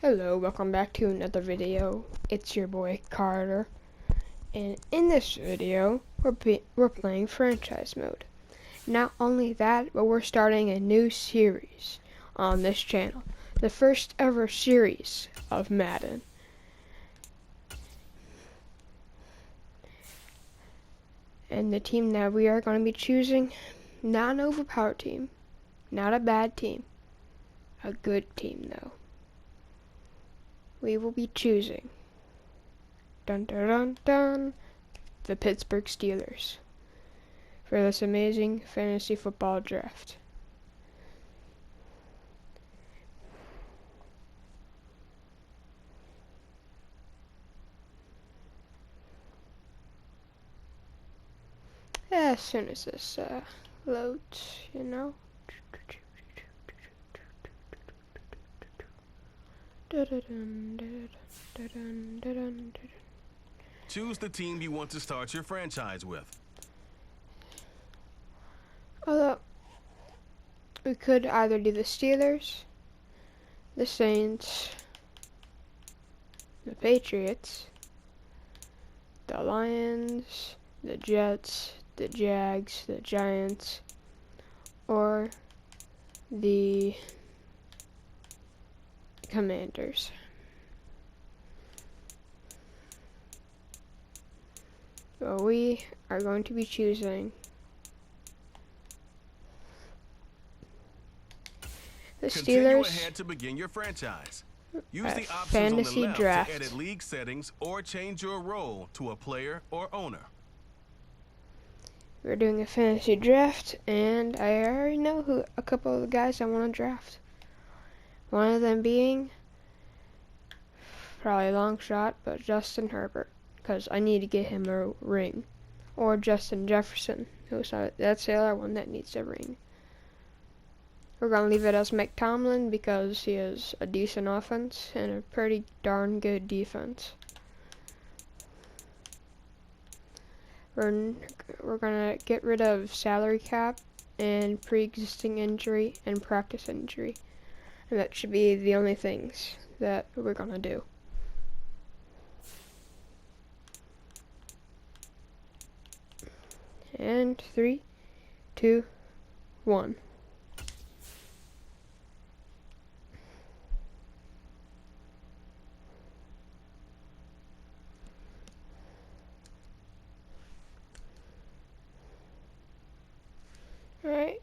Hello, welcome back to another video. It's your boy Carter, and in this video we're playing franchise mode. Not only that, but we're starting a new series on this channel, the first ever series of Madden. And the team that we are going to be choosing, not an overpowered team, not a bad team, a good team though. We will be choosing dun dun dun dun the Pittsburgh Steelers for this amazing fantasy football draft. As soon as this loads, you know. Choose the team you want to start your franchise with. Although, we could either do the Steelers, the Saints, the Patriots, the Lions, the Jets, the Jags, the Giants, or the Commanders. Well, we are going to be choosing the Continue Steelers ahead to begin your franchise. Use the options fantasy on the left draft. to edit league settings or change your role to a player or owner. We're doing a fantasy draft, and I already know a couple of the guys I want to draft. One of them being, probably a long shot, but Justin Herbert, because I need to get him a ring. Or Justin Jefferson, that's the other one that needs a ring. We're going to leave it as McTomlin because he has a decent offense and a pretty darn good defense. We're going to get rid of salary cap and pre-existing injury and practice injury. And that should be the only things that we're going to do. And 3, 2, 1. Alright.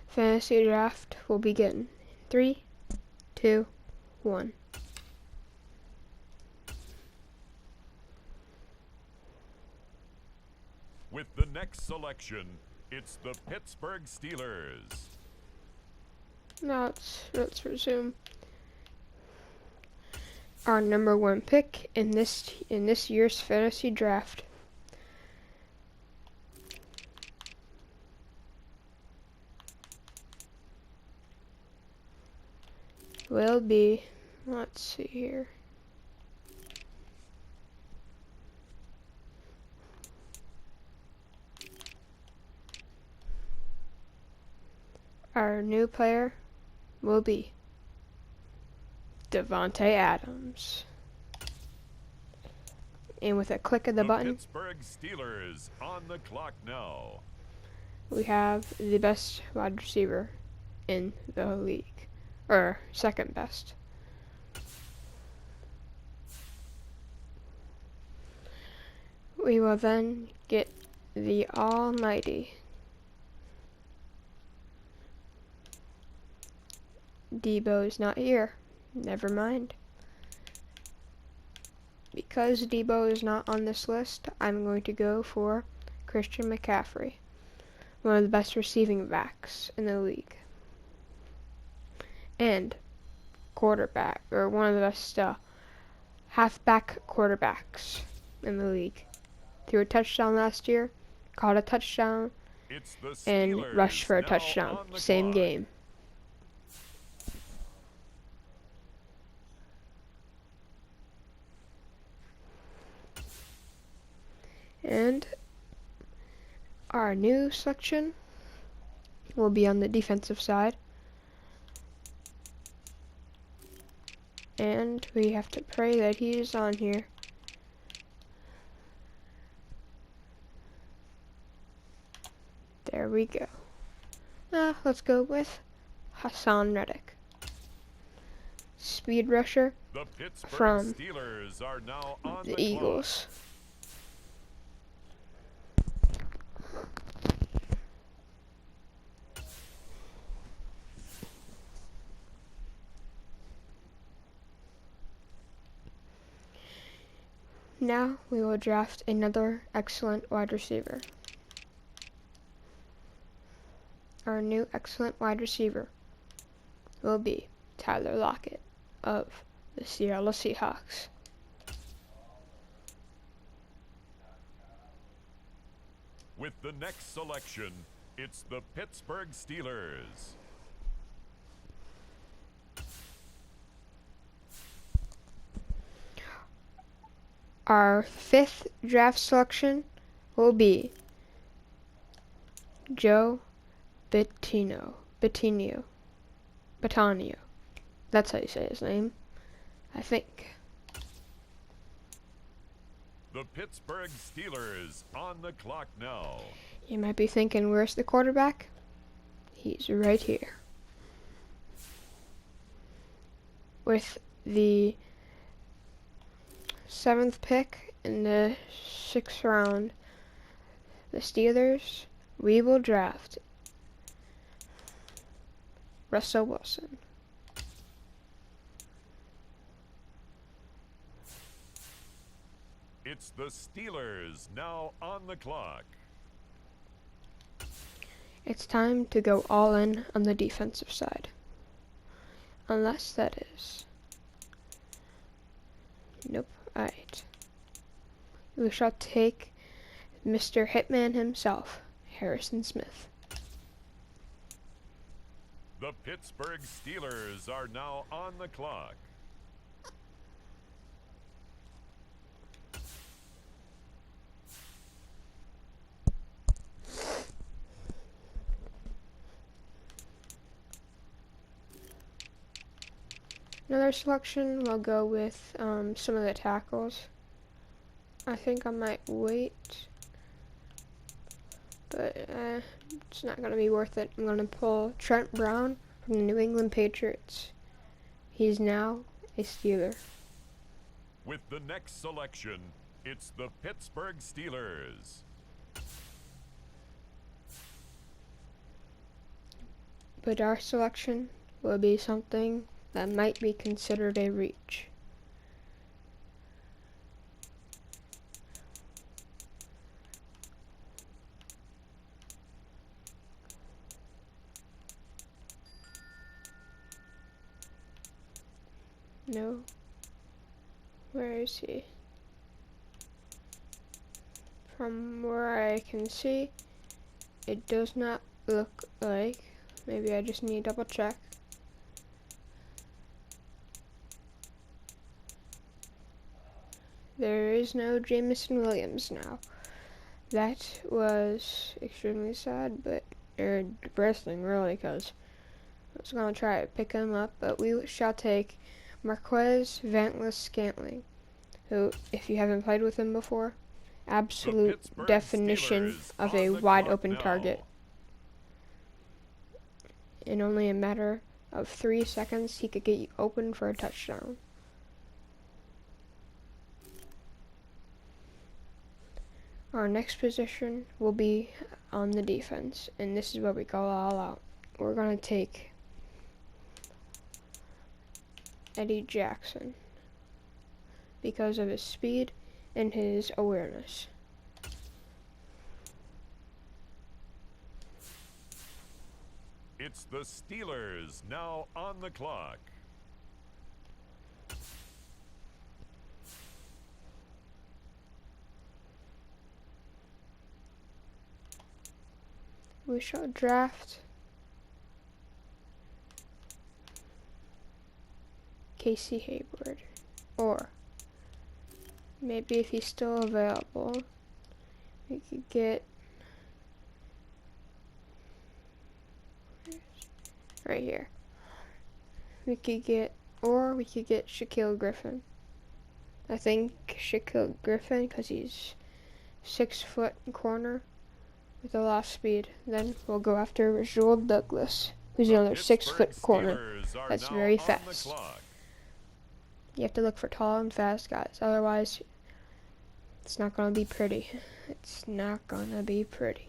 Fantasy draft will begin. 3, 2, 1. With the next selection, it's the Pittsburgh Steelers. Now let's resume. Our number 1 pick in this year's fantasy draft will be, let's see here. Our new player will be Devontae Adams. And with a click of the button, Pittsburgh Steelers on the clock now. we have the best wide receiver in the league, or second best. We will then get the almighty Debo's not here. Never mind. Because Debo is not on this list, I'm going to go for Christian McCaffrey, one of the best receiving backs in the league, and quarterback, or one of the best halfback quarterbacks in the league. Threw a touchdown last year, caught a touchdown, and rushed for a touchdown. Same game. And our new section will be on the defensive side. And we have to pray that he is on here. There we go. Let's go with Hassan Reddick. Speed rusher The Pittsburgh from Steelers are now on the the Eagles. Now we will draft another excellent wide receiver. Our new excellent wide receiver will be Tyler Lockett of the Seattle Seahawks. With the next selection, it's the Pittsburgh Steelers. Our fifth draft selection will be Joe Bitonio. That's how you say his name, I think. The Pittsburgh Steelers on the clock now. You might be thinking, where's the quarterback? He's right here. With the 7th pick in the 6th round, the Steelers, we will draft Russell Wilson. It's the Steelers now on the clock. It's time to go all in on the defensive side. Unless that is. Nope. Alright. We shall take Mr. Hitman himself, Harrison Smith. The Pittsburgh Steelers are now on the clock. Another selection, we'll go with some of the tackles. I think I might wait, but it's not going to be worth it. I'm going to pull Trent Brown from the New England Patriots. He's now a Steeler. With the next selection, it's the Pittsburgh Steelers. But our selection will be something that might be considered a reach. No. Where is he? From where I can see, it does not look like. Maybe I just need to double check. There is no Jameson Williams now. That was extremely sad, but depressing really, because I was going to try to pick him up, but we shall take Marquez Vantlis-Scantling, who, if you haven't played with him before, absolute definition of a wide open target. In only a matter of 3 seconds, he could get you open for a touchdown. Our next position will be on the defense, and this is where we go all out. We're going to take Eddie Jackson because of his speed and his awareness. It's the Steelers now on the clock. We shall draft Casey Hayward, or maybe if he's still available, we could get right here. We could get or we could get Shaquille Griffin. I think Shaquille Griffin, because he's 6 foot corner with a lot of speed. Then we'll go after Rasul Douglas, who's The another 6 foot Pittsburgh corner Steelers are that's now very on the fast. clock. You have to look for tall and fast guys, otherwise it's not gonna be pretty. It's not gonna be pretty.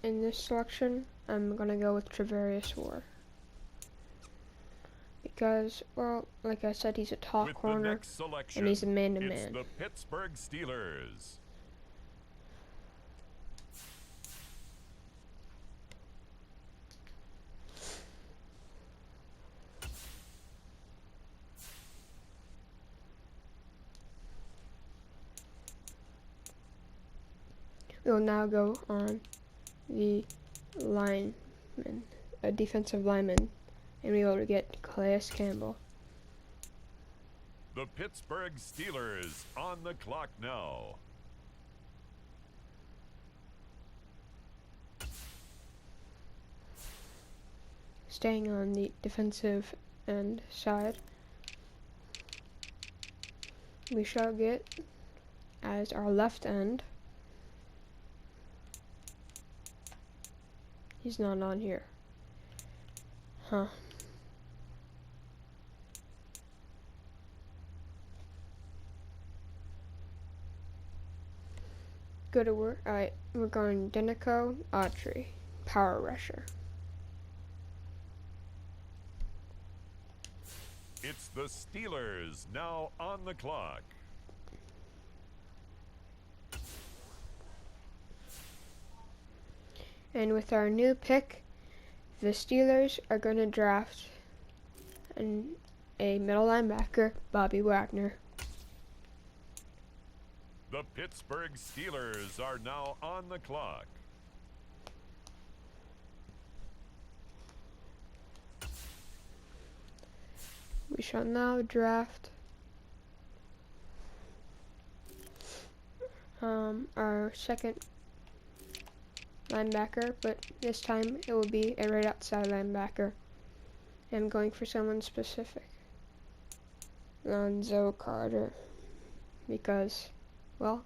In this selection, I'm gonna go with Travarius Ward. Because, well, like I said, he's a tall With the corner, next selection, and he's a it's man-to-man. the Pittsburgh Steelers. We'll now go on the lineman, a defensive lineman, and we will get Calais Campbell. The Pittsburgh Steelers on the clock now. Staying on the defensive end side, we shall get as our left end. He's not on here. Huh. Go to work. Alright, we're going Denico Autry, power rusher. It's the Steelers now on the clock. And with our new pick, the Steelers are going to draft a middle linebacker, Bobby Wagner. The Pittsburgh Steelers are now on the clock. We shall now draft our second linebacker, but this time it will be a right outside linebacker. I'm going for someone specific. Lonzo Carter, because, well,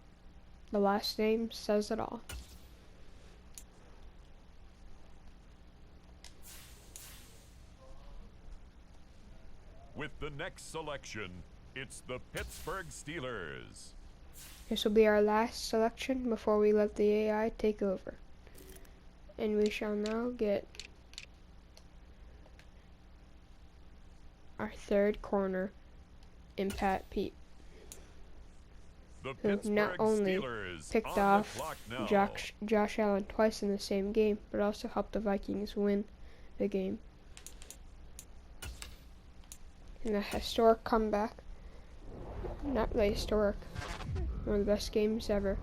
the last name says it all. With the next selection, it's the Pittsburgh Steelers. This will be our last selection before we let the AI take over. And we shall now get our third corner in Pat Pete, The who Pittsburgh not only Steelers picked on off the clock now. Josh Allen twice in the same game, but also helped the Vikings win the game. In a historic comeback, not really historic, one of the best games ever.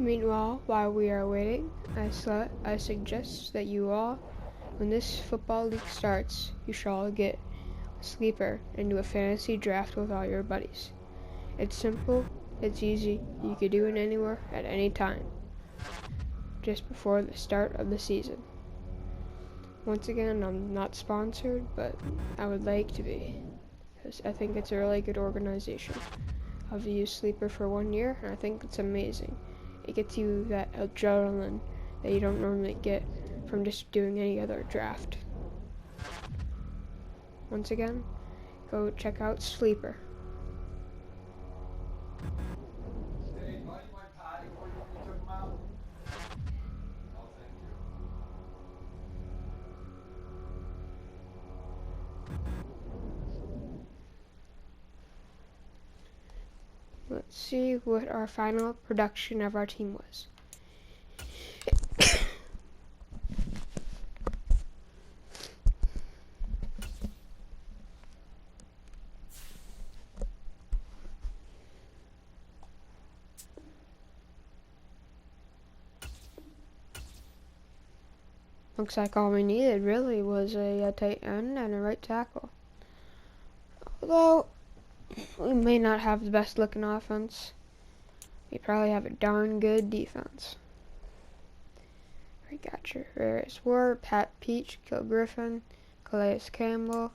Meanwhile, while we are waiting, I suggest that you all, when this football league starts, you shall all get a sleeper and do a fantasy draft with all your buddies. It's simple, it's easy, you can do it anywhere, at any time, just before the start of the season. Once again, I'm not sponsored, but I would like to be, because I think it's a really good organization. I've used Sleeper for 1 year, and I think it's amazing. It gets you that adrenaline that you don't normally get from just doing any other draft. Once again, go check out Sleeper. Hey, buddy, my potty for you when you took him out? Oh, thank you. let's see what our final production of our team was. Looks like all we needed really was a tight end and a right tackle. Although we may not have the best looking offense, we probably have a darn good defense. We got your Harris Ward, Pat Peach, Gil Griffin, Calais Campbell.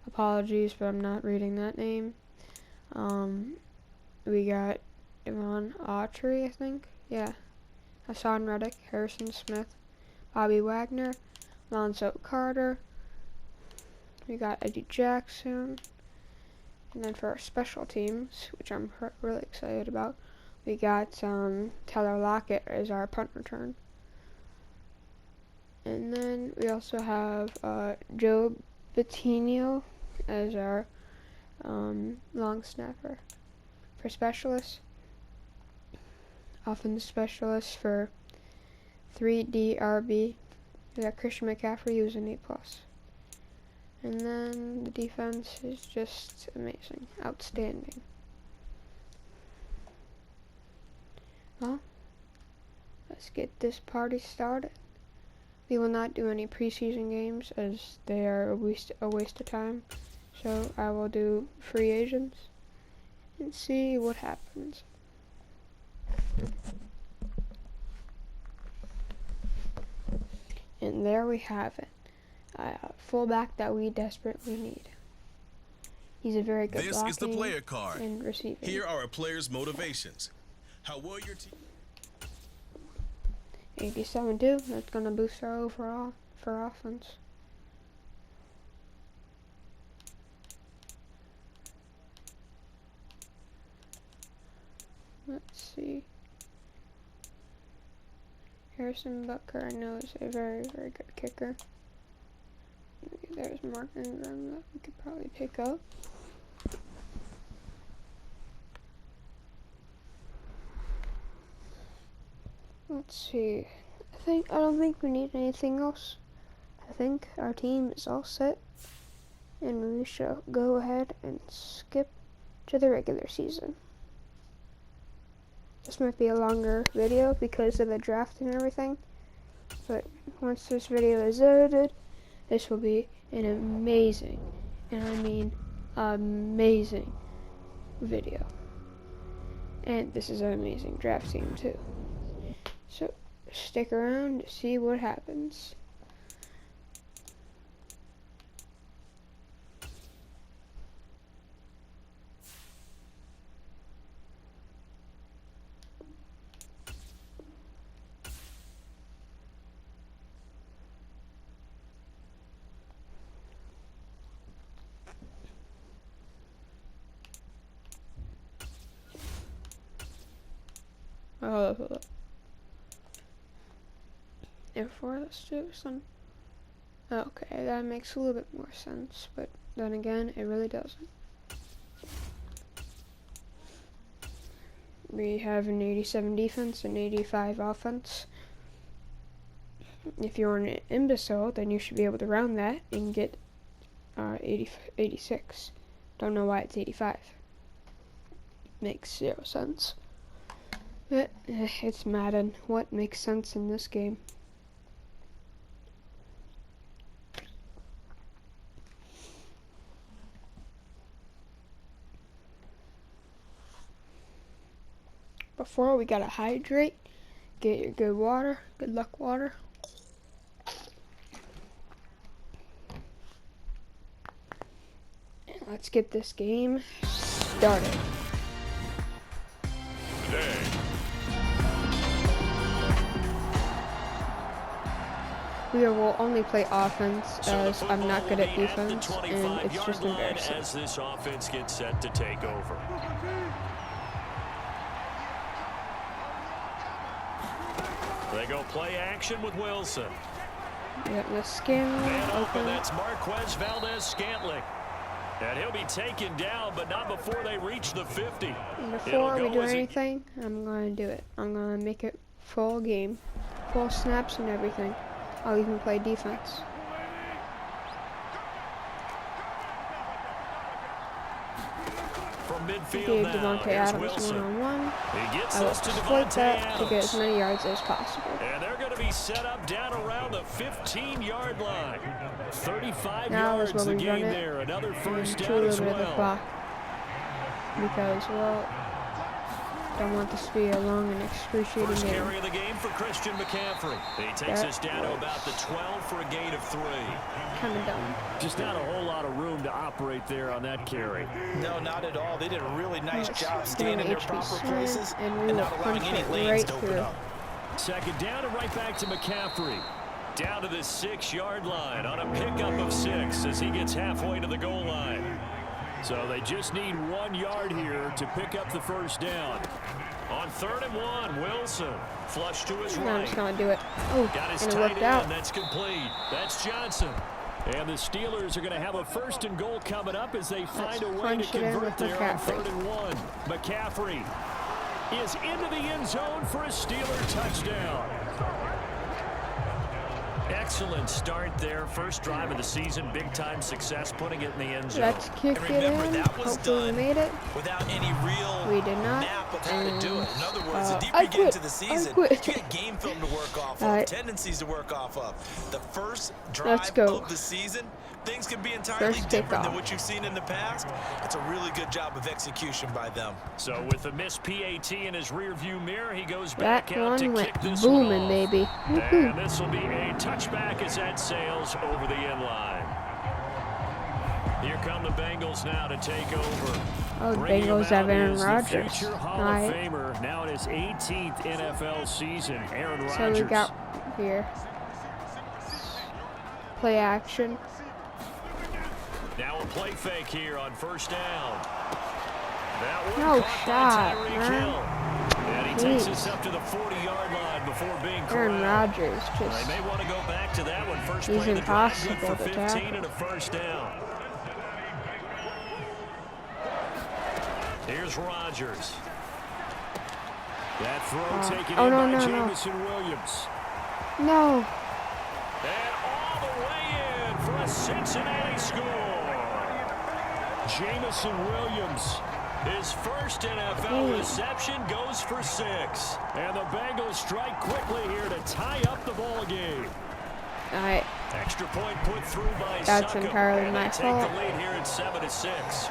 Apologies, but I'm not reading that name. We got Devon Autry, I think. Yeah. Hassan Reddick, Harrison Smith, Bobby Wagner, Lonzo Carter. We got Eddie Jackson. And then for our special teams, which I'm really excited about, we got Tyler Lockett as our punt return. And then we also have Joe Bettino as our long snapper. For specialists, offensive specialists for 3D RB, we got Christian McCaffrey, who's an A+. And then the defense is just amazing, outstanding. Well, let's get this party started. We will not do any preseason games as they are a waste of time. So I will do free agents and see what happens. And there we have it. Fullback that we desperately need. He's a very good This is the player card. And receiving. Here are a player's motivations. How will your team... 87 too. That's gonna boost our overall for offense. Let's see. Harrison Butker, I know, is a very, very good kicker. There's Mark Ingram that we could probably pick up. Let's see. I don't think we need anything else. I think our team is all set, and we shall go ahead and skip to the regular season. This might be a longer video because of the draft and everything, but once this video is edited, this will be an amazing, and I mean amazing, video. And this is an amazing draft team too. So stick around to see what happens. Therefore, let's do some. Okay, that makes a little bit more sense, but then again, it really doesn't. We have an 87 defense and 85 offense. If you're an imbecile, then you should be able to round that and get 86. Don't know why it's 85. Makes zero sense. But it's Madden. What makes sense in this game? Before, we gotta hydrate, get your good water, good luck water. And let's get this game started. Today, We will only play offense as I'm not good at defense, and it's just embarrassing. As this offense gets set to take over. They go play action with Wilson. We got the skin Man open, open. that's Marquez Valdez-Scantling. And he'll be taken down, but not before they reach the 50. Before we do anything, I'm going to do it. I'm going to make it full game. Full snaps and everything. I'll even play defense. From Give midfield now, Devontae here's Adams Wilson. one-on-one. He gets I will this to split Devontae that to get Adams. as many yards as possible. And they're going to be set up down around the 15-yard line. 35 Now is yards where the we run gain it there. Another first and down as a little bit of the well. clock. Because, well, don't want this to be a long and excruciating First game. carry of the game for Christian McCaffrey. He takes us down to about the 12 for a gain of 3. Kind of dumb. Just not a whole lot of room to operate there on that carry. No, not at all. They did a really nice job Getting staying in their HB proper slant, places and we and will not allowing punch any it lanes right to open through. up. Second down and right back to McCaffrey. Down to the 6-yard line on a pickup of 6 as he gets halfway to the goal line. So they just need 1 yard here to pick up the first down. On 3rd and 1, Wilson flush to his I'm right. just going to do it. Oh, Got his and it tight worked end. out. That's complete. That's Johnson. And the Steelers are going to have a 1st and goal coming up as they find a way to punch it in convert with there on McCaffrey. 3rd and 1. McCaffrey is into the end zone for a Steeler touchdown. Excellent start there. First drive of the season. Big-time success putting it in the end zone. Let's kick And it remember, in. that was Hopefully we done made it. without any real We did not. map of how to do it. In other words, the deeper I you get quit. into the I season, quit. you get game film to work off of, Alright. tendencies to work off of. The first Let's drive go. of the season, things can be entirely First different than kickoff. what you've seen in the past. It's a really good job of execution by them. So with the missed PAT in his rearview mirror, he goes That back out to one kick went this booming, one off. baby. And Woohoo. this will be a touchback as that sails over the end line. Here come the Bengals now to take over. Oh, the Bringing Bengals him have out Aaron is the Rodgers. future Hall Alright. of Famer, now in his 18th NFL season, Aaron Rodgers. So we got here. Play action. Now a play fake here on 1st down. That one No caught shot, by Tyreek man. Hill. And he takes Jeez. us up to the 40-yard line before being Aaron corralled. Rodgers They just may want to go back to that one. First He's play of the drive, good impossible for to 15 tackle. and a 1st down. Here's Rodgers. That throw taken Oh, in no, by no, no. Jamison Williams. no. And all the way in for a Cincinnati score. Jamison Williams, his first NFL reception, goes for 6. And the Bengals strike quickly here to tie up the ball game. Alright, Extra point put through by That's Succop, entirely and my they take fault. the lead here at 7-6.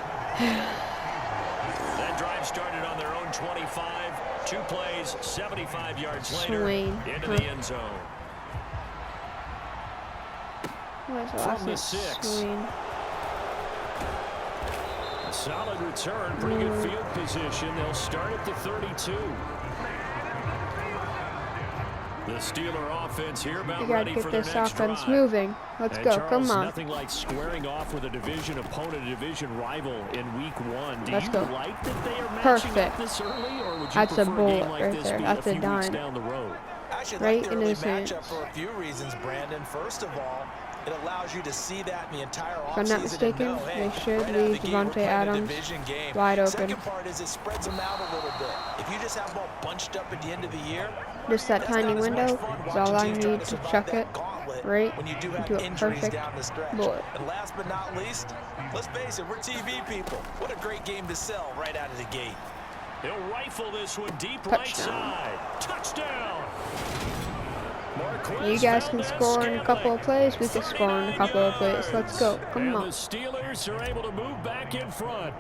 That drive started on their own 25. 2 plays, 75 yards later, Swain. into the end zone. Where's the From last the name? 6. Swain. A solid return, pretty good field position. They'll start at the 32. The Steeler offense here about We gotta ready get for their this next offense drive. moving. Let's And go. Charles, Come on. nothing like squaring off with a division opponent, a division rival in week 1. Do Let's you go. like that they are matching Perfect. up this early, or would you That's a prefer a bullet game like right this there. be That's a few a weeks dime. down the road? I actually Right like the in early his hands. matchup for a few reasons, Brandon. First of all, it allows you to see that in the entire If I'm not offseason mistaken, and know, hey, they should right out of the leave gate, we're Devontae playing a Adams division game. wide open. Second part is it spreads them out a little bit. If you just have them all bunched up at the end of the year, Just that that's tiny not as much window fun is all I watching teams trying need to survive chuck that it gauntlet right when you do have into a injuries perfect down the stretch. bullet. And last but not least, let's face it, we're TV people. What a great game to sell right out of the gate. He'll rifle this one deep right Touchdown. side. Touchdown! You guys can score in a couple of plays. We can score in a couple of plays. Let's go. Come And on. the Steelers are able to move back in front.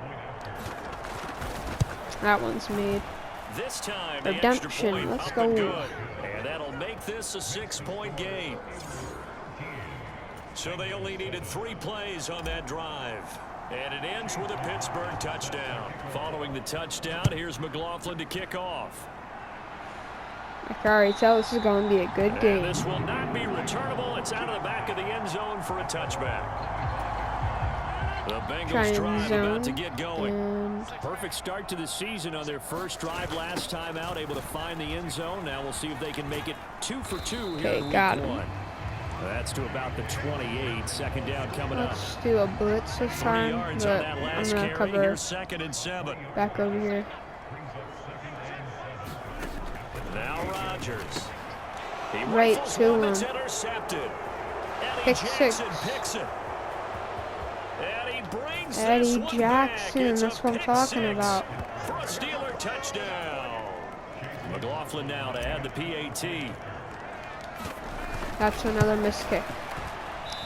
That one's made. This time, the Redemption. extra point Let's up go. and good. And that'll make this a 6-point game. So they only needed 3 plays on that drive. And it ends with a Pittsburgh touchdown. Following the touchdown, here's McLaughlin to kick off. I can already tell this is going to be a good And game. this will not be returnable. It's out of the back of the end zone for a touchback. The Bengals Trying drive zone, about to get going. and Perfect start to the season on their first drive last time out, able to find the end zone. Now we'll see if they can make it 2 for 2 here Okay, in week got him. 1. That's to about the 28. Second down coming up. Let's do a blitz this 3 time, yards on but that I'm last gonna carry. cover Here's 2nd and 7. back over here. Now Rodgers. He Right rifles to one him. that's intercepted. Eddie Pick Jackson six. picks it. And he brings Eddie this one Jackson, back. It's that's a what I'm pick talking 6 about. for a Steeler touchdown. McLaughlin now to add the PAT. That's another missed kick.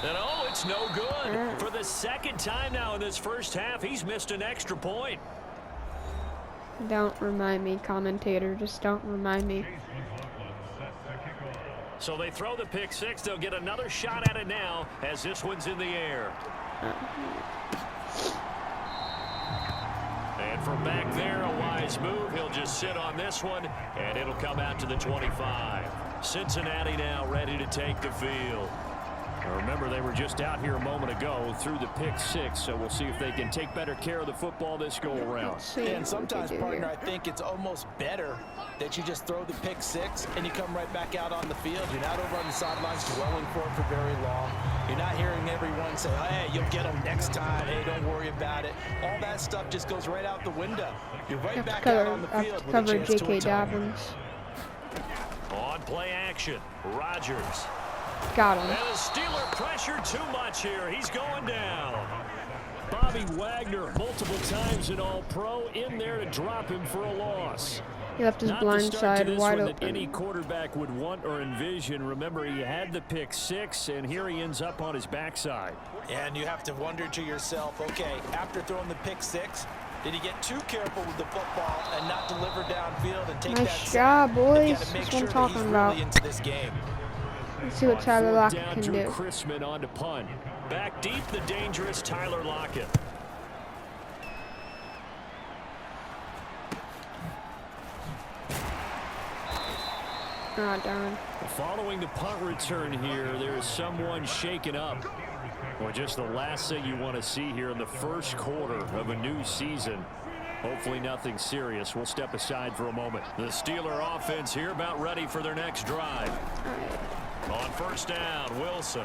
And oh, it's no good. For the 2nd time now in this first half, he's missed an extra point. Don't remind me, commentator. Just don't remind me. So they throw the pick 6. They'll get another shot at it now as this one's in the air. And from back there, a wise move. He'll just sit on this one, and it'll come out to the 25. Cincinnati now ready to take the field. Remember, they were just out here a moment ago through the pick 6, so we'll see if they can take better care of the football this go-around. And sometimes, partner, I think it's almost better that you just throw the pick 6 and you come right back out on the field. You're not over on the sidelines dwelling for it for very long. You're not hearing everyone say, hey, you'll get them next time. Hey, don't worry about it. All that stuff just goes right out the window. You're right back out on the field with a chance to J.K. attack. Dobbins. On play action, Rodgers. Got him. And the Steeler pressure too much here. He's going down. Bobby Wagner, multiple times in All-Pro, in there to drop him for a loss. He left his Not the blind start to side this wide one that open. any quarterback would want or envision. Remember, he had the pick 6, and here he ends up on his backside. And you have to wonder to yourself, okay, after throwing the pick 6, did he get too careful with the football and not deliver downfield and take that Nice sack? job, boys. They've got to make That's what sure I'm that talking he's about. really into this game. Let's see what On Tyler 4th Lockett down, can Drew do. Chrisman on to punt. Back deep, the dangerous Tyler Lockett. Ah, darn. Following the punt return here, there is someone shaken up. Well, just the last thing you want to see here in the first quarter of a new season. Hopefully nothing serious. We'll step aside for a moment. The Steeler offense here about ready for their next drive. On 1st down, Wilson.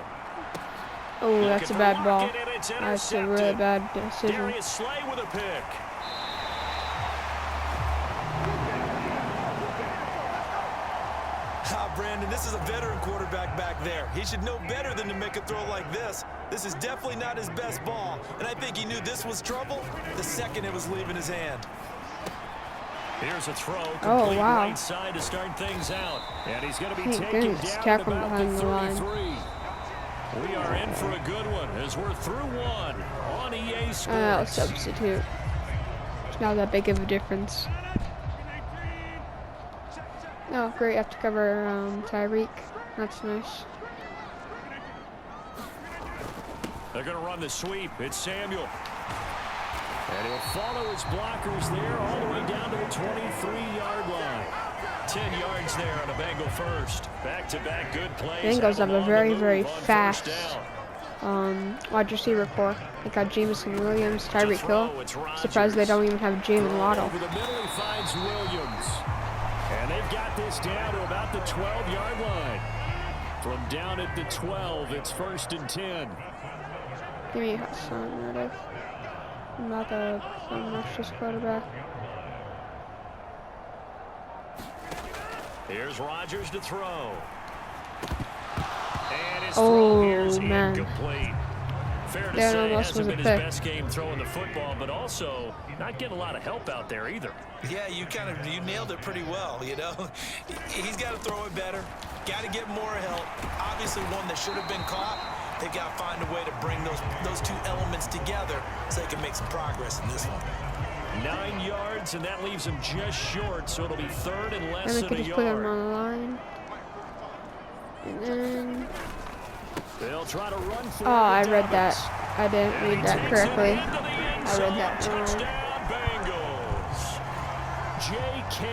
Oh, that's a bad ball. Lockett, and it's That's a really intercepted. bad decision. Darius Slay with a pick. Brandon, this is a veteran quarterback back there. He should know better than to make a throw like this. This is definitely not his best ball, and I think he knew this was trouble the second it was leaving his hand. Here's a throw, complete Oh, wow. right side to start things out. And he's going to be Thank taken goodness, down tackle about behind the the line. 33. We are in for a good one as we're through one on EA Sports. I'll substitute. It's not that big of a difference. Oh, great. I have to cover Tyreek. That's nice. They're going to run the sweep. It's Samuel. And he'll follow his blockers there all the way down to the 23-yard line. 10 yards there on a Bengal first. Back-to-back good plays. Bengals have a on the very, move very on fast first down. wide receiver core. They got Jameson Williams, Tyreek Hill. It's Rodgers. Surprised they don't even have Jalen Waddle. Over the middle, he finds Williams. And they've got this down to about the 12-yard line. From down at the 12, it's 1st and 10. Give me Hassan Reddick. I'm not the rush this quarterback. Here's Rodgers to throw. And his Oh, throw here is man. incomplete. Fair to That say, almost hasn't was been a his pick. best game throwing the football, but also not getting a lot of help out there either. Yeah, you nailed it pretty well, you know. He's got to throw it better. Got to get more help. Obviously one that should have been caught. They got to find a way to bring those two elements together so they can make some progress in this one. 9 yards, and that leaves him just short, so it'll be 3rd and less And we than could a just put him yard. on the line. And then... They'll try to run for Oh, I read that. Dobbins. I didn't And he read that takes it correctly. into the end I read that zone. wrong. Touchdown, Bengals. J.K.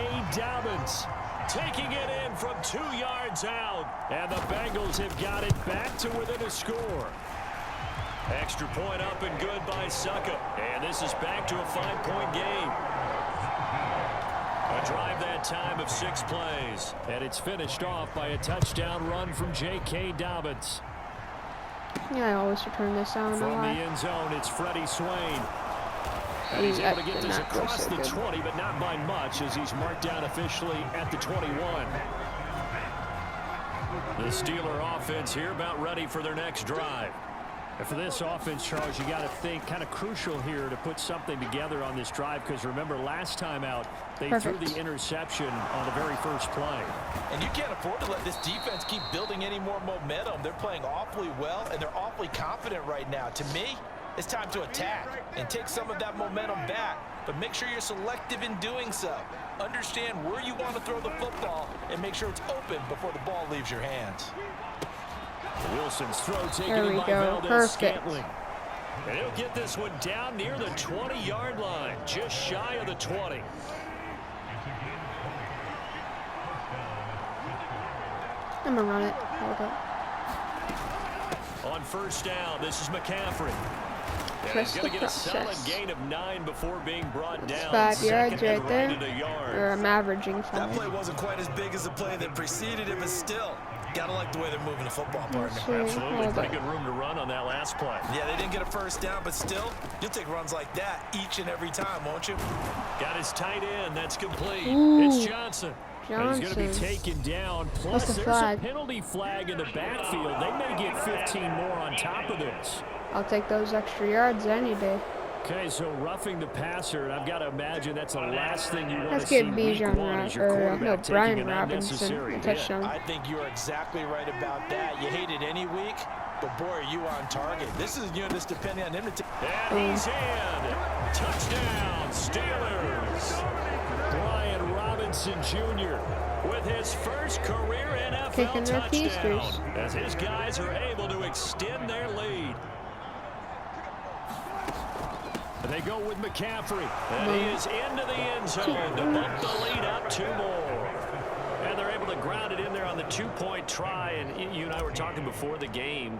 Dobbins taking it in from 2 yards out. And the Bengals have got it back to within a score. Extra point up and good by Suckup. And this is back to a 5-point game. A drive that time of 6 plays. And it's finished off by a touchdown run from J.K. Dobbins. Yeah, I always return this down. From the end zone, it's Freddie Swain. And he's able to get this across the 20, but not by much, as he's marked down officially at the 21. The Steeler offense here about ready for their next drive. And for this offense, Charles, you got to think kind of crucial here to put something together on this drive, because remember last time out they threw the interception on the very first play. And you can't afford to let this defense keep building any more momentum. They're playing awfully well, and they're awfully confident right now. To me, it's time to attack and take some of that momentum back, but make sure you're selective in doing so. Understand where you want to throw the football and make sure it's open before the ball leaves your hands. Wilson's throw taken by Valdez-Scantling. And he'll get this one down near the 20-yard line, just shy of the 20. I'm going to run it. Hold up. On first down, this is McCaffrey. And he's going to get a solid gain of 9 before being brought down. 5 yards right there. Or I'm averaging 5. That play wasn't quite as big as the play that preceded it, but still. Gotta like the way they're moving the football, partner. Absolutely. Pretty good room to run on that last play. Yeah, they didn't get a first down, but still, you'll take runs like that each and every time, won't you? Got his tight end. That's complete. Ooh. It's Johnson. And he's going to be taken down. Plus, there's a penalty flag in the backfield. They may get 15 more on top of this. I'll take those extra yards any day. Okay, so roughing the passer, and I've got to imagine that's the last thing you want Let's to see get week one as your quarterback taking an unnecessary hit. Touchdown. I think you're exactly right about that. You hate it any week, but boy, are you on target. This is, this depending on him to and he's in. Touchdown, Steelers. Brian Robinson Jr. with his first career NFL touchdown, as his guys are able to extend their lead. They go with McCaffrey, and he is into the end zone to bump the lead up 2 more. And they're able to ground it in there on the 2-point try. And you and I were talking before the game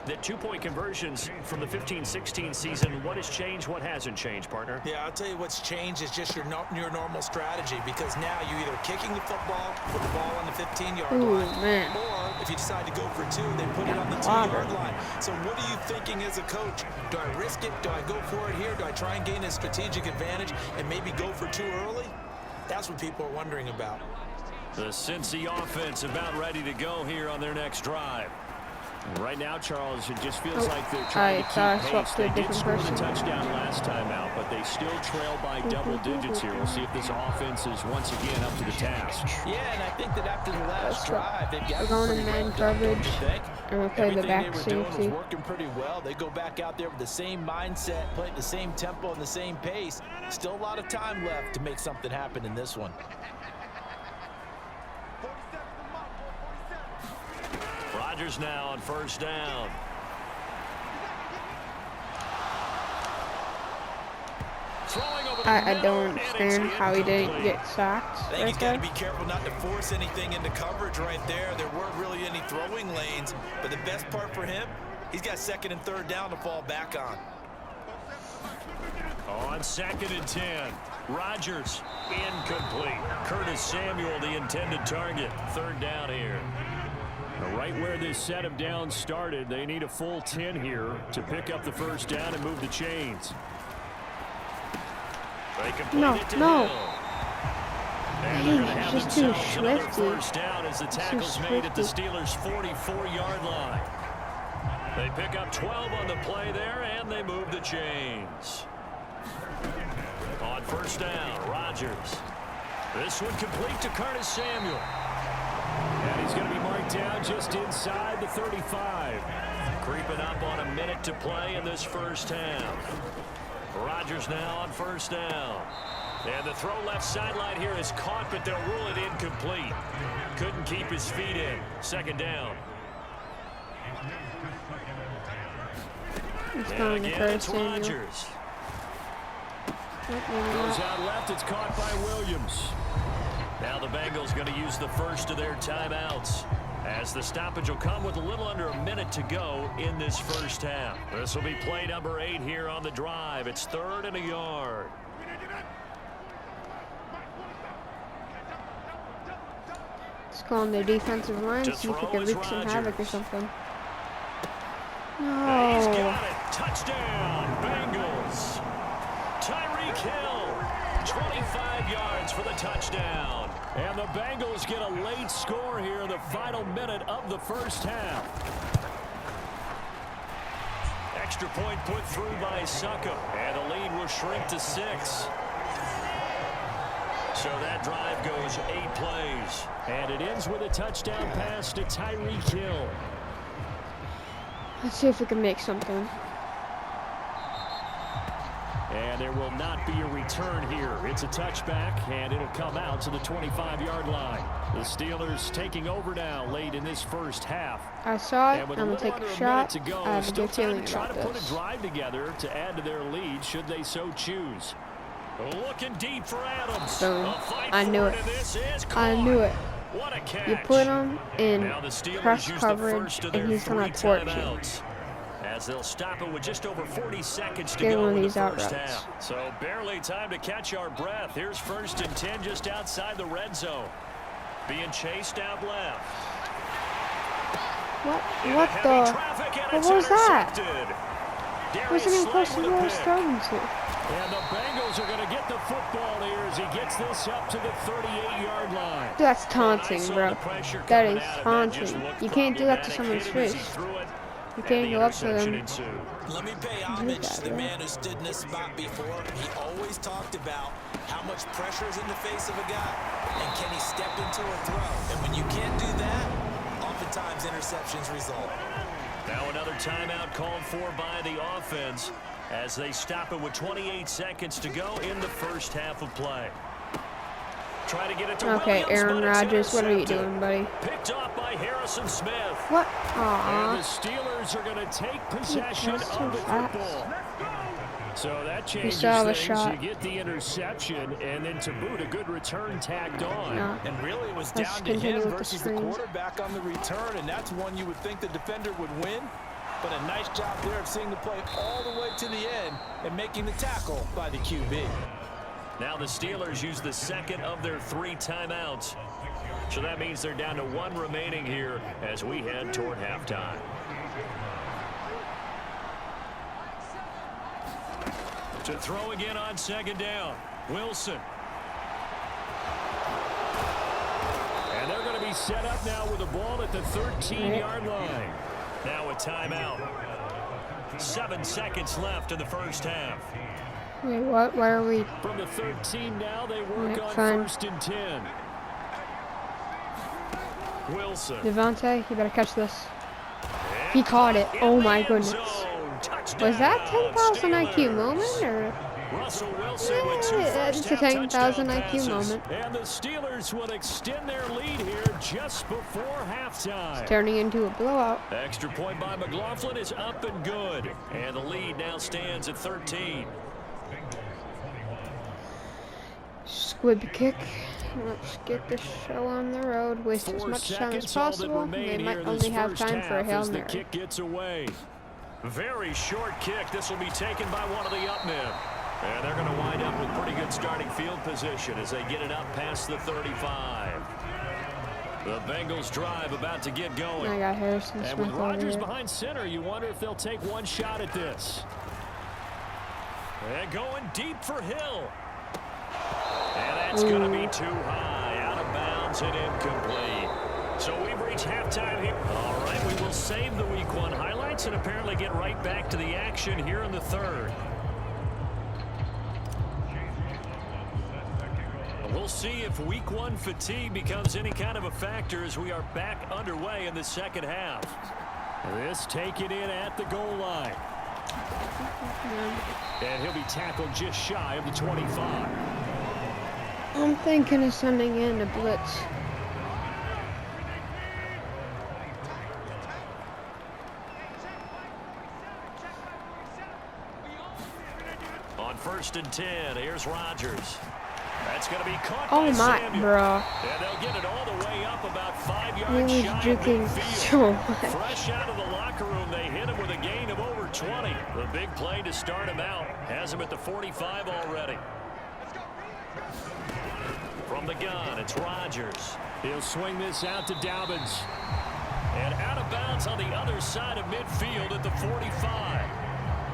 that 2-point conversions from the 15-16 season, what has changed, what hasn't changed, partner? Yeah, I'll tell you what's changed is just your normal strategy, because now you're either kicking the football, put the ball on the 15-yard line, or if you decide to go for 2, they put it on the 2-yard line. So what are you thinking as a coach? Do I risk it? Do I go for it here? Do I try and gain a strategic advantage and maybe go for 2 early? That's what people are wondering about. The Cincy offense about ready to go here on their next drive. Right now, Charles, it just feels like they're trying to keep pace. They did score the touchdown last time out, but they still trail by double digits here. We'll see if this offense is once again up to the task. Yeah, and I think that after the last drive, they've got going in man coverage. And we'll play the back safety. Working pretty well. They go back out there with the same mindset, play at the same tempo and the same pace. Still a lot of time left to make something happen in this one. Rodgers now on first down. I don't understand how he didn't get sacked. I think he's got to be careful not to force anything into coverage right there. There weren't really any throwing lanes, but the best part for him, he's got 2nd and 3rd down to fall back on. On 2nd and 10, Rodgers incomplete. Curtis Samuel, the intended target. 3rd down here. Right where this set of downs started, they need a full 10 here to pick up the first down and move the chains. They complete it to Hill. And they're going to have themselves another first down as the tackle's made at the Steelers' 44-yard line. They pick up 12 on the play there, and they move the chains. On first down, Rodgers. This one complete to Curtis Samuel. And he's going to be marked down just inside the 35. Creeping up on a minute to play in this first half. Rodgers now on first down. And the throw left sideline here is caught, but they'll rule it incomplete. Couldn't keep his feet in. 2nd down. And again, it's Rodgers. Goes out left. It's caught by Williams. Now the Bengals going to use the first of their timeouts, as the stoppage will come with a little under a minute to go in this first half. This will be play number 8 here on the drive. It's 3rd and a yard. Let's call on the defensive line, To see if we throw can is wreak some havoc or Rodgers. something. He's No. got it. Touchdown, Bengals. Tyreek Hill, 25 yards for the touchdown. And the Bengals get a late score here in the final minute of the first half. Extra point put through by Suckup, and the lead will shrink to 6. So that drive goes 8 plays. And it ends with a touchdown pass to Tyreek Hill. Let's see if we can make something. And there will not be a return here. It's a touchback, and it'll come out to the 25-yard line. The Steelers taking over now late in this first half. I saw it. And I'm with going to little take under a minute shot. to go, I have a still good time feeling to try about to put a this. drive together to add to their lead should they so choose. Looking deep for Adams. Boom. A fight I knew for it. and this is I caught. knew it. What a catch. You put him in Now the Steelers press use coverage, the first of their and he's going 3 to torch you. timeouts, as they'll stop it with just over 40 seconds to Get go one of in the these out first routes. half. So barely time to catch our breath. Here's 1st and 10 just outside the red zone. Being chased out left. What? Into What heavy the? traffic, and What it's was that? intercepted. Wasn't even close Darius to Slay where I with was a pick. throwing to. And the Bengals are going to get the football here as he gets this up to the 38-yard line. That's taunting, Nice on bro. the pressure That coming is out of taunting. just looked You can't do that to problematic. someone's Hit him as he face. threw it, You and can't the go up to interception them. ensued. Let me pay homage to the man who stood in this spot before. He always talked about how much pressure is in the face of a guy, and can he step into a throw. And when you can't do that, oftentimes interceptions result. Now another timeout called for by the offense as they stop it with 28 seconds to go in the first half of play. Try to get it to Okay, Williams, Aaron but it's Rodgers, what are you intercepted. doing, buddy? Picked off by Harrison Smith. What? And Aw. the Steelers are going to take possession That's so of the fast. football. So that changes still have a things. shot. You get the interception, and then to boot, a good return tagged on. No. And really, it was Let's down to continue him with the versus the screens. quarterback on the return, and that's one you would think the defender would win. But a nice job there of seeing the play all the way to the end and making the tackle by the QB. Now the Steelers use the second of their 3 timeouts. So that means they're down to 1 remaining here as we head toward halftime. To throw again on 2nd down, Wilson. And they're going to be set up now with the ball at the 13-yard line. Now a timeout. 7 seconds left in the first half. Wait, what? Why are we? From the 13 now, they work Alright, on fine. 1st and 10. Wilson. Devontae, you better catch this. He caught it. Oh my goodness. Was that 10,000 IQ moment, or? Russell Wilson with 2 Yeah, it's a first-half 10,000 touchdown IQ passes. moment. And the Steelers will extend their lead here just before halftime. Turning into a blowout. Extra point by McLaughlin is up and good. And the lead now stands at 13. Squib kick. Let's get this show on the road. Waste as 4 much time as seconds all that possible. remain They here might in this only have first time for a half Hail as the Mary. kick gets away. Very short kick. This will be taken by one of the up men. And they're going to wind up with pretty good starting field position as they get it up past the 35. The Bengals drive about to get going. I got Harrison And Smith with over Rodgers here. behind center, you wonder if they'll take one shot at this. And going deep for Hill. And that's going to be too high, out of bounds and incomplete. So we've reached halftime here. All right, we will save the Week 1 highlights and apparently get right back to the action here in the 3rd. We'll see if Week 1 fatigue becomes any kind of a factor as we are back underway in the 2nd half. This taken in at the goal line. And he'll be tackled just shy of the 25. I'm thinking of sending in a blitz. On 1st and 10, here's Rodgers. That's going to be caught Oh by my, Samuel. bro. And they'll get it all the way up about 5 He yards was shy of juking midfield. so much. Fresh out of the locker room, they hit him with a gain of over 20. The big play to start him out has him at the 45 already. From the gun, it's Rodgers. He'll swing this out to Dobbins. And out of bounds on the other side of midfield at the 45.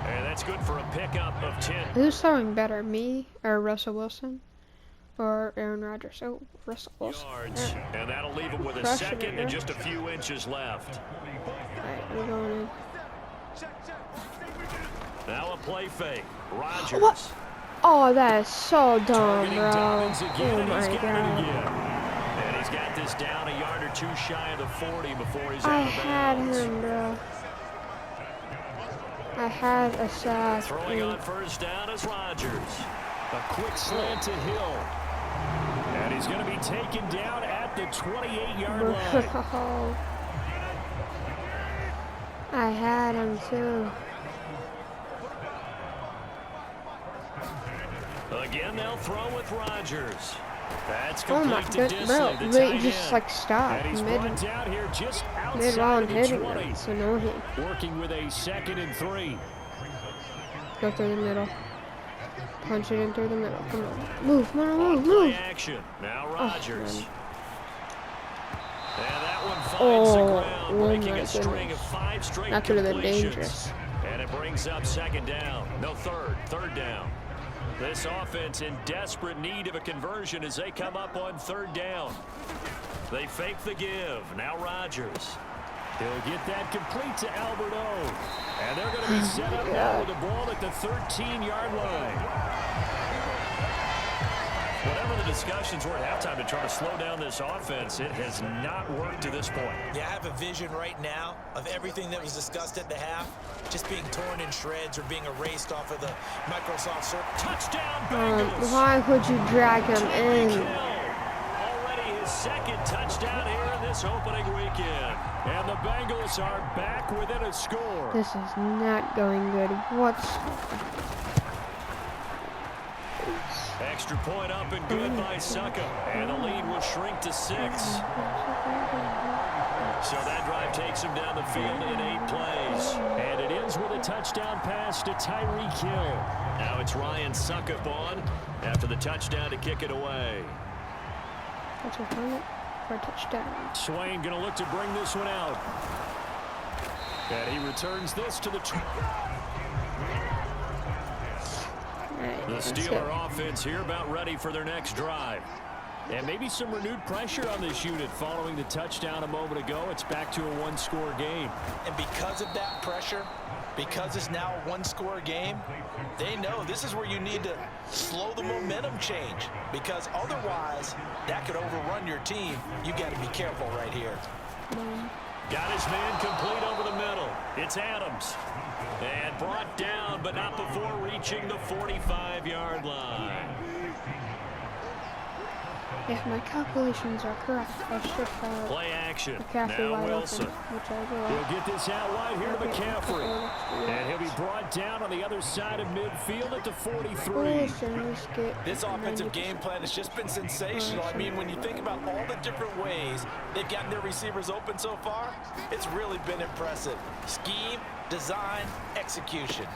And that's good for a pickup of 10. Who's throwing better, me or Russell Wilson? Or Aaron Rodgers? Oh, Russell Wilson. Yards. And that'll leave him with a second and just a few inches left. Alright, we're going in. Now a play fake. Rodgers. What? Oh, that is so dumb, Targeting bro. Dobbins again, Oh and he's my got it again. god. And he's got this down a yard or two shy of the 40 before he's I out of had bounds. him, bro. I had a sack. Throwing on first down is Rodgers. A quick slant to Hill. And he's going to be taken down at the 28-yard line. Bro. I had him too. Again, they'll throw with Rodgers. That's Oh my complete to goodness, Disley, bro. the Wait, tight just end. like stop. And he's Mid brought down here just round outside of the hitting 20. them. It's annoying. Working with a 2nd and 3. Go through the middle. Punch it in through the middle. Come on. Move, move, On move, play move. action. Now Oh, Rodgers. man. And that one finds the ground, oh breaking my a string goodness. of 5 straight That could have been completions. dangerous. And it brings up 2nd down. No, third down. This offense in desperate need of a conversion as they come up on 3rd down. They fake the give. Now Rodgers. He'll get that complete to Alberto. And they're going to be set up now with the ball at the 13-yard line. Whatever the discussions were at halftime to try to slow down this offense, it has not worked to this point. Yeah, I have a vision right now of everything that was discussed at the half just being torn in shreds or being erased off of the Microsoft Surface. Touchdown, Bengals! Why would you drag him in? Already his 2nd touchdown here in this opening weekend. And the Bengals are back within a score. This is not going good. What's... Extra point up and good by Succa. And the lead will shrink to 6. So that drive takes him down the field in 8 plays. And it ends with a touchdown pass to Tyreek Hill. Now it's Ryan Suckup on after the touchdown to kick it away. That's a helmet for a touchdown. Swain going to look to bring this one out. And he returns this to the... The Steeler offense here about ready for their next drive. And maybe some renewed pressure on this unit following the touchdown a moment ago. It's back to a 1-score game. And because of that pressure, because it's now a 1-score game, they know this is where you need to slow the momentum change. Because otherwise, that could overrun your team. You got to be careful right here. Got his man complete over the middle. It's Adams. And brought down, but not before reaching the 45-yard line. If my calculations are correct, I should have Play action. McCaffrey Now wide Wilson. open, which I will. He'll get this out wide here to Okay. McCaffrey. And he'll be brought down on the other side of midfield at the 43. Listen, let's get This offensive game plan has just been sensational. I mean, when you think about all the different ways they've gotten their receivers open so far, it's really been impressive. Scheme, design, execution.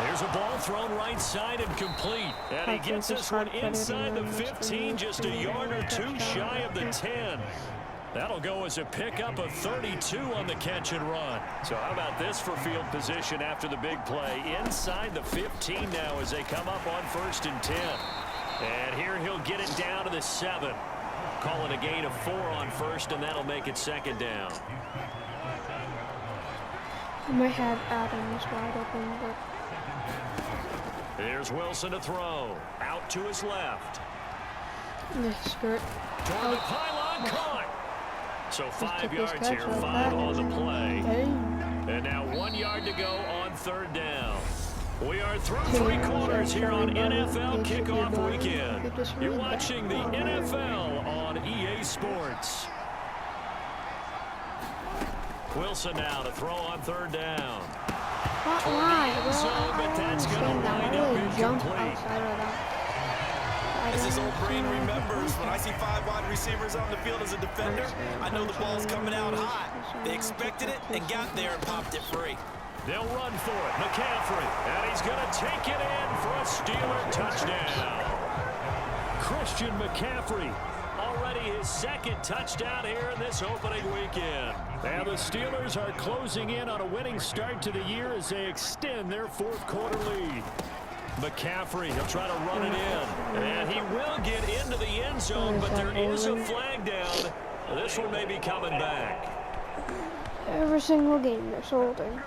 There's a ball thrown right side and complete. And he gets this one inside the 15, just a yard or two shy of the 10. That'll go as a pickup of 32 on the catch and run. So how about this for field position after the big play? Inside the 15 now as they come up on 1st and 10. And here he'll get it down to the 7. Call it a gain of 4 on 1st, and that'll make it 2nd down. I might have Adams wide open, but Here's Wilson to throw. Out to his left. screw it. Toward the pylon, caught. So 5 took his yards catch here, like 5 that. on the play. Hey. And now 1 yard to go on 3rd down. We are through Two 3 yards, quarters here on everybody. NFL They should be Kickoff done. Weekend. They just You're read that. watching the NFL on EA Sports. Wilson now to throw on 3rd down. What Toward the line? end Well, zone, I but don't that's gonna understand that. wind Why up would he jump incomplete. outside of that? I As his don't old brain understand remembers, when I that. see 5 wide receivers on the field as a defender, I know the ball's coming out high. They expected it and got there and popped it free. They'll run for it. McCaffrey. And he's going to take it in for a Steeler touchdown. Christian McCaffrey already his second touchdown here in this opening weekend. And the Steelers are closing in on a winning start to the year as they extend their fourth quarter lead. McCaffrey, he'll try to run it in. And he will get into the end zone, but there is a flag down. This one may be coming back. Every single game they're holding.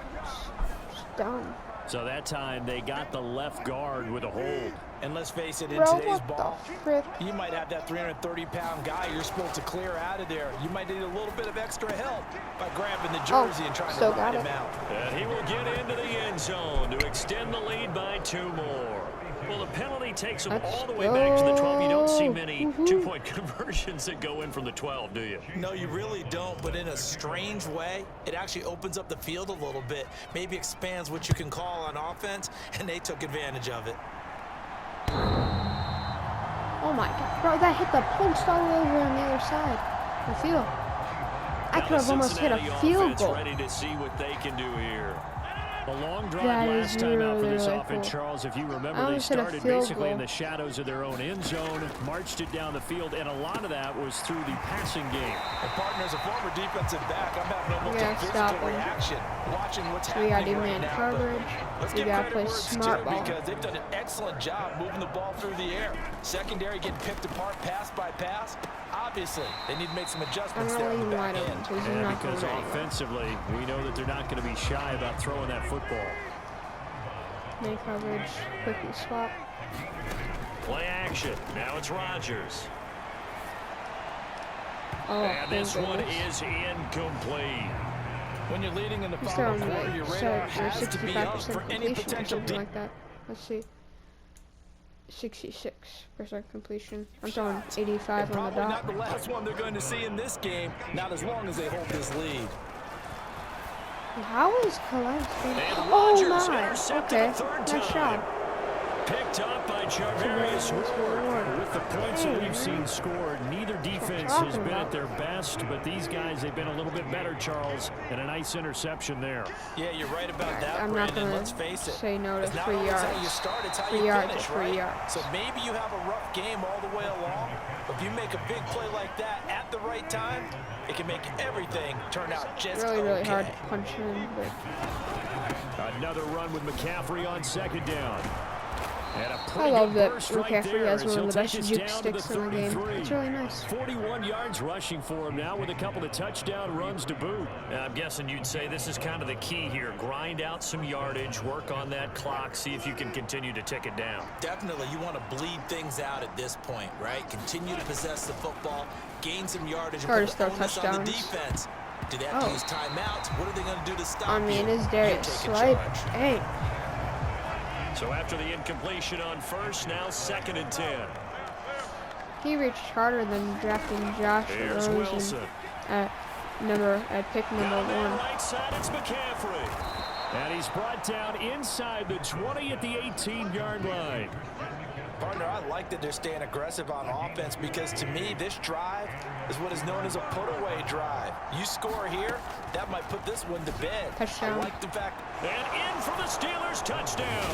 It's dumb. So that time they got the left guard with a hold. And let's face it, in Bro, today's what ball, the frick? you might have that 330-pound guy you're supposed to clear out of there. You might need a little bit of extra help by grabbing the jersey and trying to ride him out. And he will get into the end zone to extend the lead by 2 more. Well, the penalty takes him all the way back to the 12. You don't see many two-point conversions that go in from the 12, do you? No, you really don't, but in a strange way, it actually opens up the field a little bit, maybe expands what you can call on offense, and they took advantage of it. Oh my god, bro, that hit the post all the way over on the other side. The field. I could have almost hit a field goal. Ready to see what they can do here. A long drive That last is time out for this really offense, cool. Charles. If you I remember, they almost hit a started field basically in goal. the shadows of their own end zone, marched it down the field, and a lot of that was through the passing game. And partner, as a former defensive back, I'm having almost Yeah, a stop physical him. reaction watching what's We gotta happening do right man now. coverage. Let's We give gotta credit play where it's smart due, ball. because they've done an excellent job moving the ball through the air. Secondary getting picked apart pass by pass. Obviously, they need to make some I'm adjustments gonna there leave in the him wide back open end. because he's And not going because anywhere. offensively, we know that they're not going to be shy about throwing that football. Man coverage, quickly swap. Play action. Now it's Rodgers. Oh, And this thank one goodness. is incomplete. When you're leading in the He's final throwing quarter, your like radar has to be up 65% for any completion or potential something like that. Let's see. 66% completion. I'm throwing 85 And on the probably dot. not the last one they're going to see in this game, not as long as they hold this lead. How is Collins? And Oh Rodgers my! intercepted Okay, a third nice time. job. Picked up by Charvarius Ward. With the points that we've seen scored, neither defense has been at their best, but these guys have been a little bit better, Charles, and a nice interception there. Yeah, you're right about that, I'm not Brandon. gonna Let's face it. say no to It's not 3 always how you yards. start, it's how 3 you yards finish, is 3 right? yards. So maybe you have a rough game all the way along, but if you make a big play like that at the right time, it can make everything turn out just Really, really okay. hard to punch him, but Another run with McCaffrey on second down. And a I pretty love good that burst right McCaffrey there has as one he'll of the take best us juke down to the sticks in the game. 33. It's really nice. 41 yards rushing for him now with a couple of touchdown runs to boot. I'm guessing you'd say this is kind of the key here. Grind out some yardage, work on that clock, see if you can continue to tick it down. Definitely, you want to bleed things out at this point, right? Continue to possess the football, gain some yardage, and Hardest put throw the onus on the touchdowns. defense. Do they have to Oh. use timeouts? What are they going to do to stop I mean, you? is You Darius take Slade? charge. Hey, So after the incompletion on first, now 2nd and 10. he reached harder than drafting Josh Here's Rosen Wilson. at pick number Down there, 1. right side, it's McCaffrey. And he's brought down inside the 20 at the 18-yard line. Partner, I like that they're staying aggressive on offense because to me, this drive is what is known as a put-away drive. You score here, that might put this one to bed. Touchdown. I like the fact. And in for the Steelers, touchdown.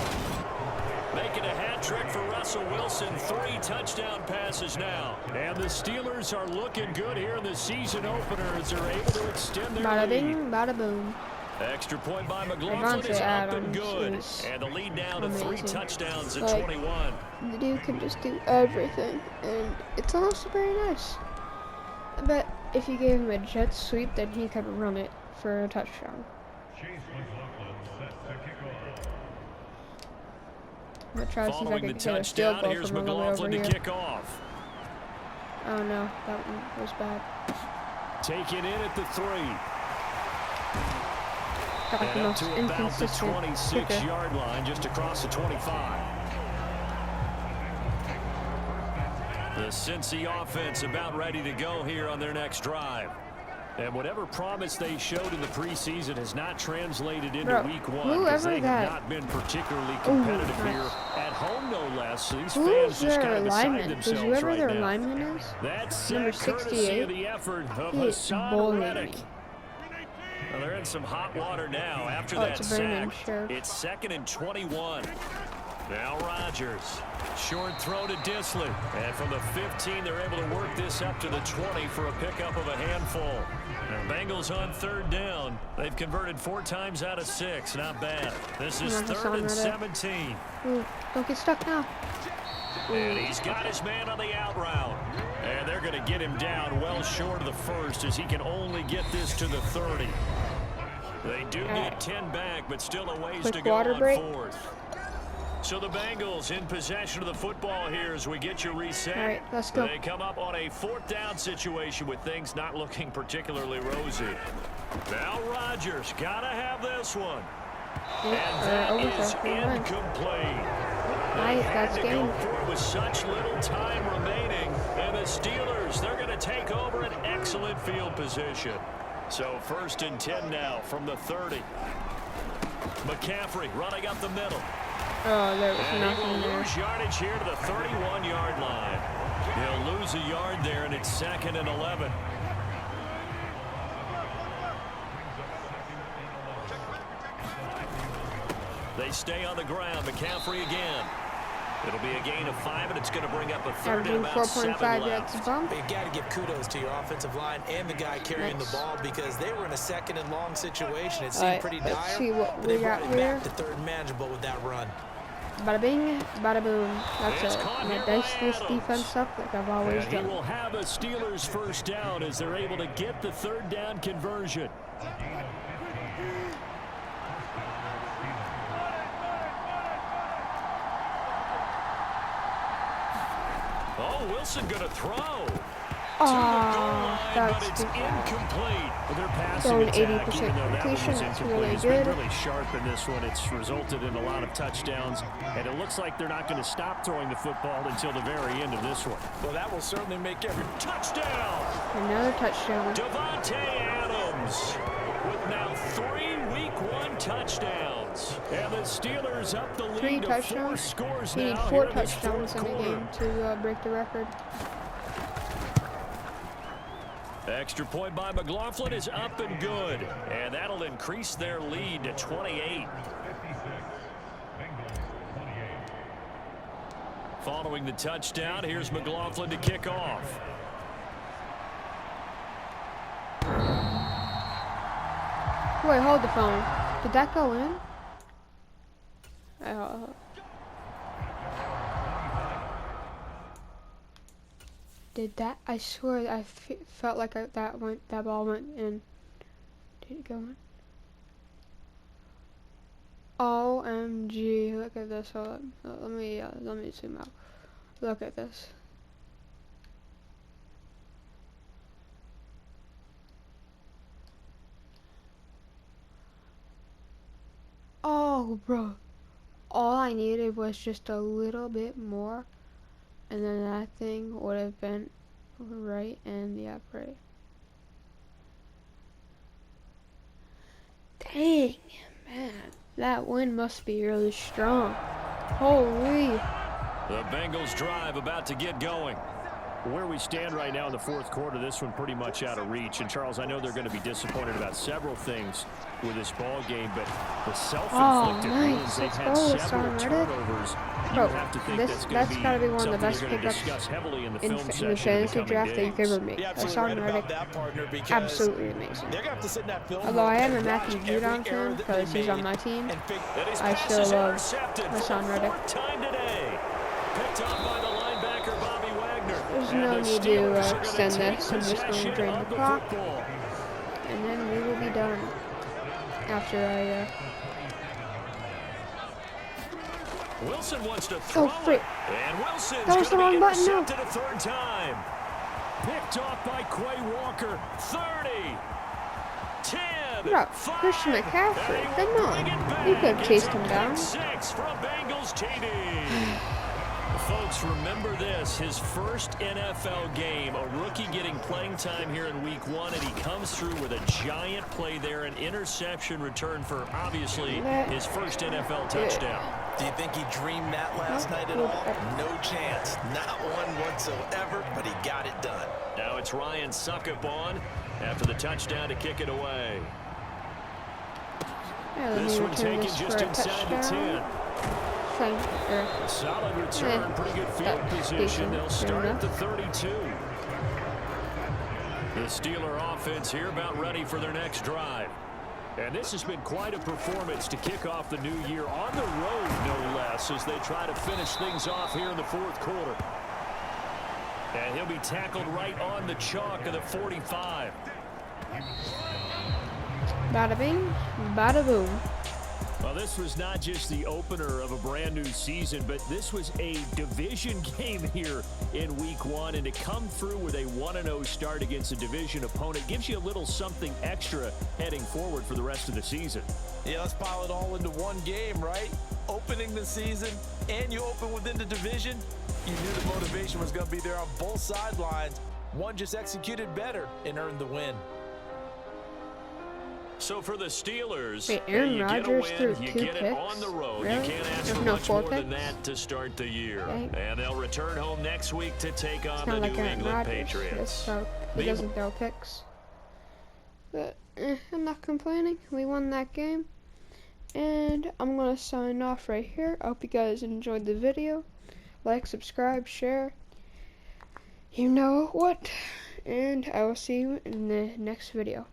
Making a hat trick for Russell Wilson, 3 touchdown passes now. And the Steelers are looking good here in the season opener as they're able to extend their Bada lead. bing, bada boom. Extra point by McLaughlin Devontae is up and Adams good. is And the lead down to 3 amazing. touchdowns at Like, 21. The dude can just do everything, and it's also very nice. I bet if you gave him a jet sweep, then he could run it for a touchdown. I'm gonna try to see if I Following can the get a field touchdown, goal here's from a little bit over McLaughlin to here. kick off. Oh no, that one was bad. Taken in at the 3. Got the And up most to about the inconsistent 26-yard line, just across the 25. The Cincy offense about ready to go here on their next drive. And whatever promise they showed in the preseason has not translated into Bro, week 1 because whoever they that- have not been particularly competitive nice. here at home, no less. These Who fans is just their kind of beside lineman? Because themselves whoever right their now. lineman is, That's number courtesy 68, of the effort of he is Hassan bullying Reddick. me. Well, they're in some hot water now after Oh, that it's a Brandon sack. Scherf. It's 2nd and 21. Now Rodgers. Short throw to Disley. And from the 15, they're able to work this up to the 20 for a pickup of a handful. Now, Bengals on 3rd down. They've converted 4 times out of 6. Not bad. This is 3rd and 17. Ooh, don't get stuck now. And he's got his man on the out route. And they're going to get him down well short of the 1st as he can only get this to the 30. They do get 10 back, but still a ways to go on 4th. So the Bengals in possession of the football here as we get you reset. All right, let's go. They come up on a 4th down situation with things not looking particularly rosy. Now Rodgers got to have this one. And that is incomplete. Nice, that's game. Go for it with such little time remaining. And the Steelers, they're going to take over an excellent field position. So 1st and 10 now from the 30. McCaffrey running up the middle. Oh, there was And nothing he will there. lose yardage here to the 31-yard line. He'll lose a yard there, and it's 2nd and 11. They stay on the ground. McCaffrey again. It'll be a gain of 5, and it's going to bring up a 3rd and about 7 left. You got to give kudos to your offensive line and the guy carrying the ball because they were in a 2nd and long situation. It seemed pretty dire, let's see what but we they brought got it here. back to 3rd and manageable with that run. Bada bing, bada boom. That's It's it. caught And here it by dice this Adams. defense up like I've always And he done. will have a Steelers 1st down as they're able to get the 3rd down conversion. Oh, Wilson going to throw. That's but it's incomplete. Their throwing passing attack, 80% even though that one was completion, that's incomplete, really has been good. really sharp in this one. It's resulted in a lot of touchdowns, and it looks like they're not going to stop throwing the football until the very end of this one. Well, that will certainly make every Touchdown! Another touchdown. Devontae Adams with now 3 Week 1 touchdowns. And the Steelers up the lead 3 to 4 touchdowns. scores We need now 4 here in this touchdowns in 4th a quarter. game to break the record. Extra point by McLaughlin is up and good. And that'll increase their lead to 28. Following the touchdown, here's McLaughlin to kick off. Wait, hold the phone. Did that go in? Did that? I swear I felt like that ball went in. Did it go in? OMG! Look at this. Hold up. Let me zoom out. Look at this. Oh, bro. All I needed was just a little bit more, and then that thing would have been right in the upright. Dang, man. That wind must be really strong. Holy. The Bengals drive about to get going. Where we stand right now in the 4th quarter, this one pretty much out of reach. And Charles, I know they're going to be disappointed about several things with this ball game, but the self-inflicted wounds, they've had several turnovers. You have to think that's got to be one of the best something they're going to pickups discuss heavily in the in film the session fantasy in the draft that coming you could ever days. make. You're That's absolutely right Reddick. about that, partner, because Absolutely amazing. they're going to have to sit in that film Although I am a and Matthew watch Judon every error fan that because they he's on made my team, and figure And his I pass still is love intercepted for Hassan the Reddick. 4th time today. Picked up by the linebacker, Bobby Wagner. There's And no the need Steelers to are gonna extend take this. I'm just going to possession drain of the clock, football. and then we will be done after I Wilson wants to throw Oh, frick. it. And Wilson's That was the going to wrong be button, no. intercepted a 3rd time. Picked off by Quay Walker. 30. 10. Bro, 5, Christian McCaffrey, and he come will on. bring it back. You could have chased It's a him down. pick 6 from Bengals TD. Folks, remember this, his first NFL game, a rookie getting playing time here in Week 1, and he comes through with a giant play there, an interception return for, obviously, his first NFL touchdown. Do you think he dreamed that last night at all? No chance. Not one whatsoever, but he got it done. Now it's Ryan Suckup on after the touchdown to kick it away. Yeah, let This me one return taken this just for a inside the touchdown. 10. Solid return, pretty good field position. They'll start at the 32. The Steeler offense here about ready for their next drive. And this has been quite a performance to kick off the new year on the road, no less, as they try to finish things off here in the fourth quarter. And he'll be tackled right on the chalk of the 45. Bada bing, bada boom. Well, this was not just the opener of a brand new season, but this was a division game here in week 1. And to come through with a 1-0 start against a division opponent gives you a little something extra heading forward for the rest of the season. Yeah, let's pile it all into one game, right? Opening the season, and you open within the division. You knew the motivation was going to be there on both sidelines. One just executed better and earned the win. So for the Steelers, wait, Aaron you Rodgers get a win, threw you 2 get it picks? on the road. Really? You can't ask There's for no much 4 more than picks? that to start the year. Dang. And they'll return home next week to take on It's the not like New Aaron England Rodgers. Patriots. So he doesn't throw picks. But I'm not complaining. We won that game. And I'm going to sign off right here. I hope you guys enjoyed the video. Like, subscribe, share. You know what? And I will see you in the next video.